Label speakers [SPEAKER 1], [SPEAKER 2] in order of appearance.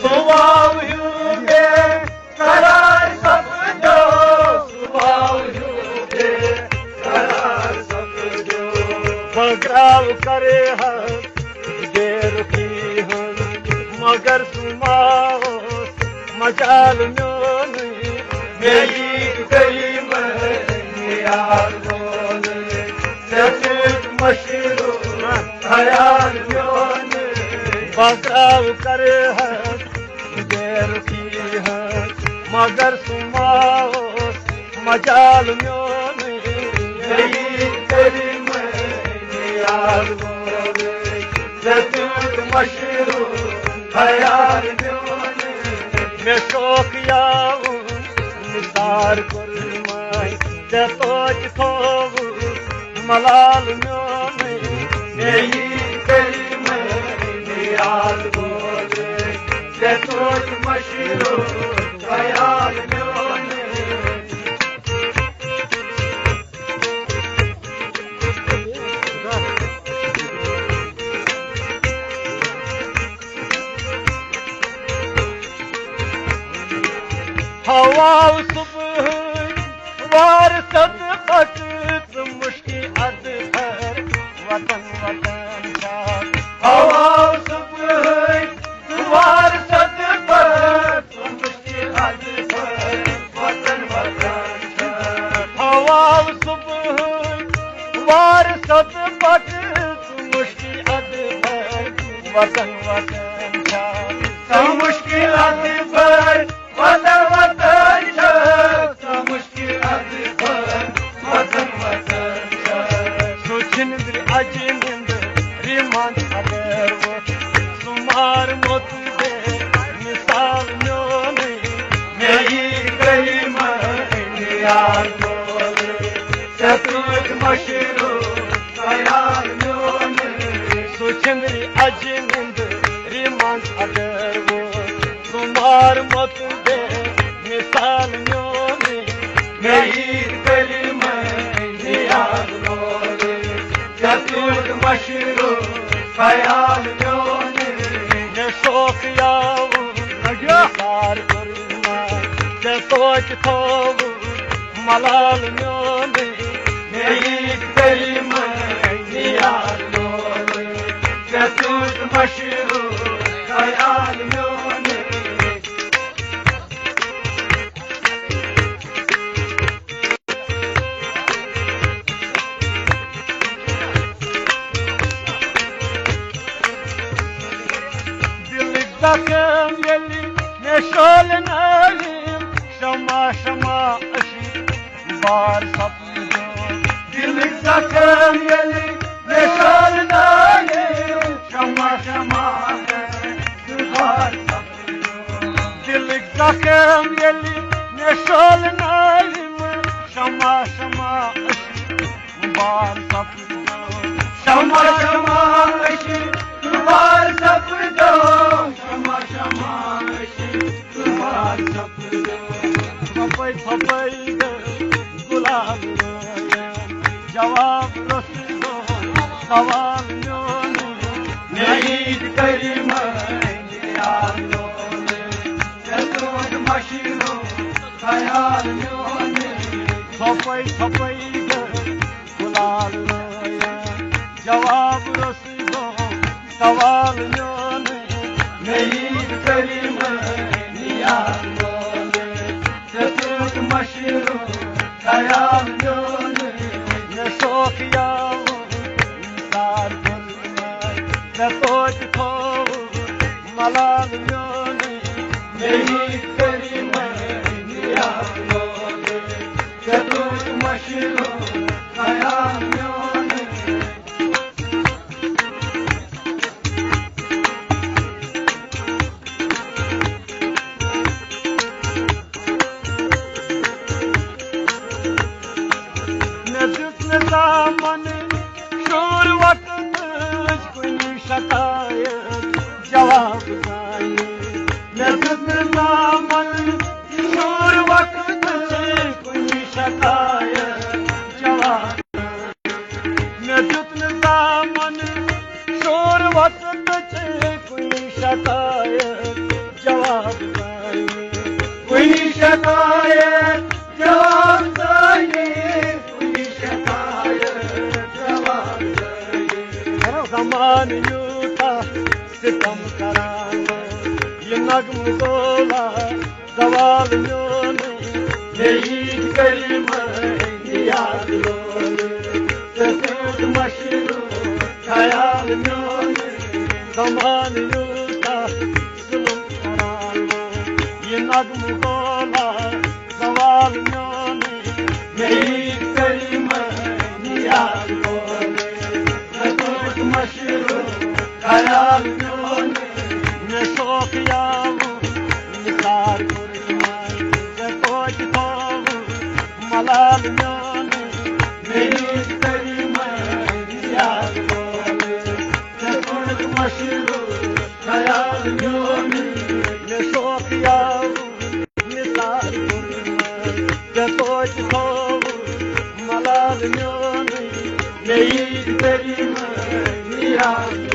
[SPEAKER 1] सुभाव ह्यूबे करार समझो सुभाव ह्यूबे करार समझो बगराव करे हक देर की हन मगर सुमाओ मजाल म्योन मेरी गली में यार बोल सचुत मशरू ख्याल म्योन बगराव करे हक देर की हन मगर सुमाओ मजाल म्योन मेरी गली में यार बोल सचुत मशरू ख्याल म्योन मैं शौक याऊं निसार कुर्माई जतोच थोव मलाल म्योने यही गली में याद बोले जतोच मशरू ख्याल म्योने हवा सुबह वार सद पट मुश्किल अद भर वतन वतन का हवा सुबह वार सद पट मुश्किल अद भर वतन वतन का हवा सुबह वार सद पट मुश्किल अद भर वतन वतन का मुश्किल अद भर वतन वतन का मुश्किल अद भर वतन वतन का सुचिंद्र अजिंद रिमान अगर वो सुमार मोत दे मिसाल म्योने यही गली में यार बोले सतुत मशरू ख्याल म्योने सुचिंद्र अजिंद रिमान अगर वो सुमार मोत दे मिसाल म्योने यही गली में यार बोले सतुत मशरू ख्याल म्योने ये शौक याऊं निसार कुर्मा जतोच थोव मलाल म्योने यही गली में यार बोले सतुत मशरू ख्याल म्योने Sakın yeli ne şöyle nalim şama şama aşı bar sapıdı Dilik sakın yeli ne şöyle nalim şama şama aşı bar sapıdı Dilik sakın yeli ne şöyle nalim şama şama aşı bar sapıdı Şama şama aşı bar sapıdı Shama shama kumar sapdo papai papai gulal jawab rasdo sawal nyone nahi karima yaalo jatod mashiro khayal nyone papai papai gulal jawab rasdo sawal nyone नहीं करी यार बोले सतुत मशरू ख्याल म्योने ये शौक याऊं निसार कुर्माई जतोच थोव मलाल म्योने नहीं करी यार बोले सतुत मशरू ख्याल म्योने दामन शोर वक्त कुनी शकायत जवाब दाए दामन शोर वक्त कुनी शकायत şikayet cevap söyle, şikayet cevap söyle. Her zaman yuta sitam karana, yenagım zola zaval yonu, neyi kelime niyaz lolu, sesut maşru hayal yonu, zaman yuta zulum karana, yenagım zola zaval yonu, neyi kelime niyaz lolu, sesut maşru hayal yonu, ne şok yavru nisar kurmay, ne koç tavu malal yonu, neyi kelime niyaz lolu, sesut maşru hayal yonu, ne şok yavru nisar kurmay, ne koç tavu malal yonu, neyi kelime niyaz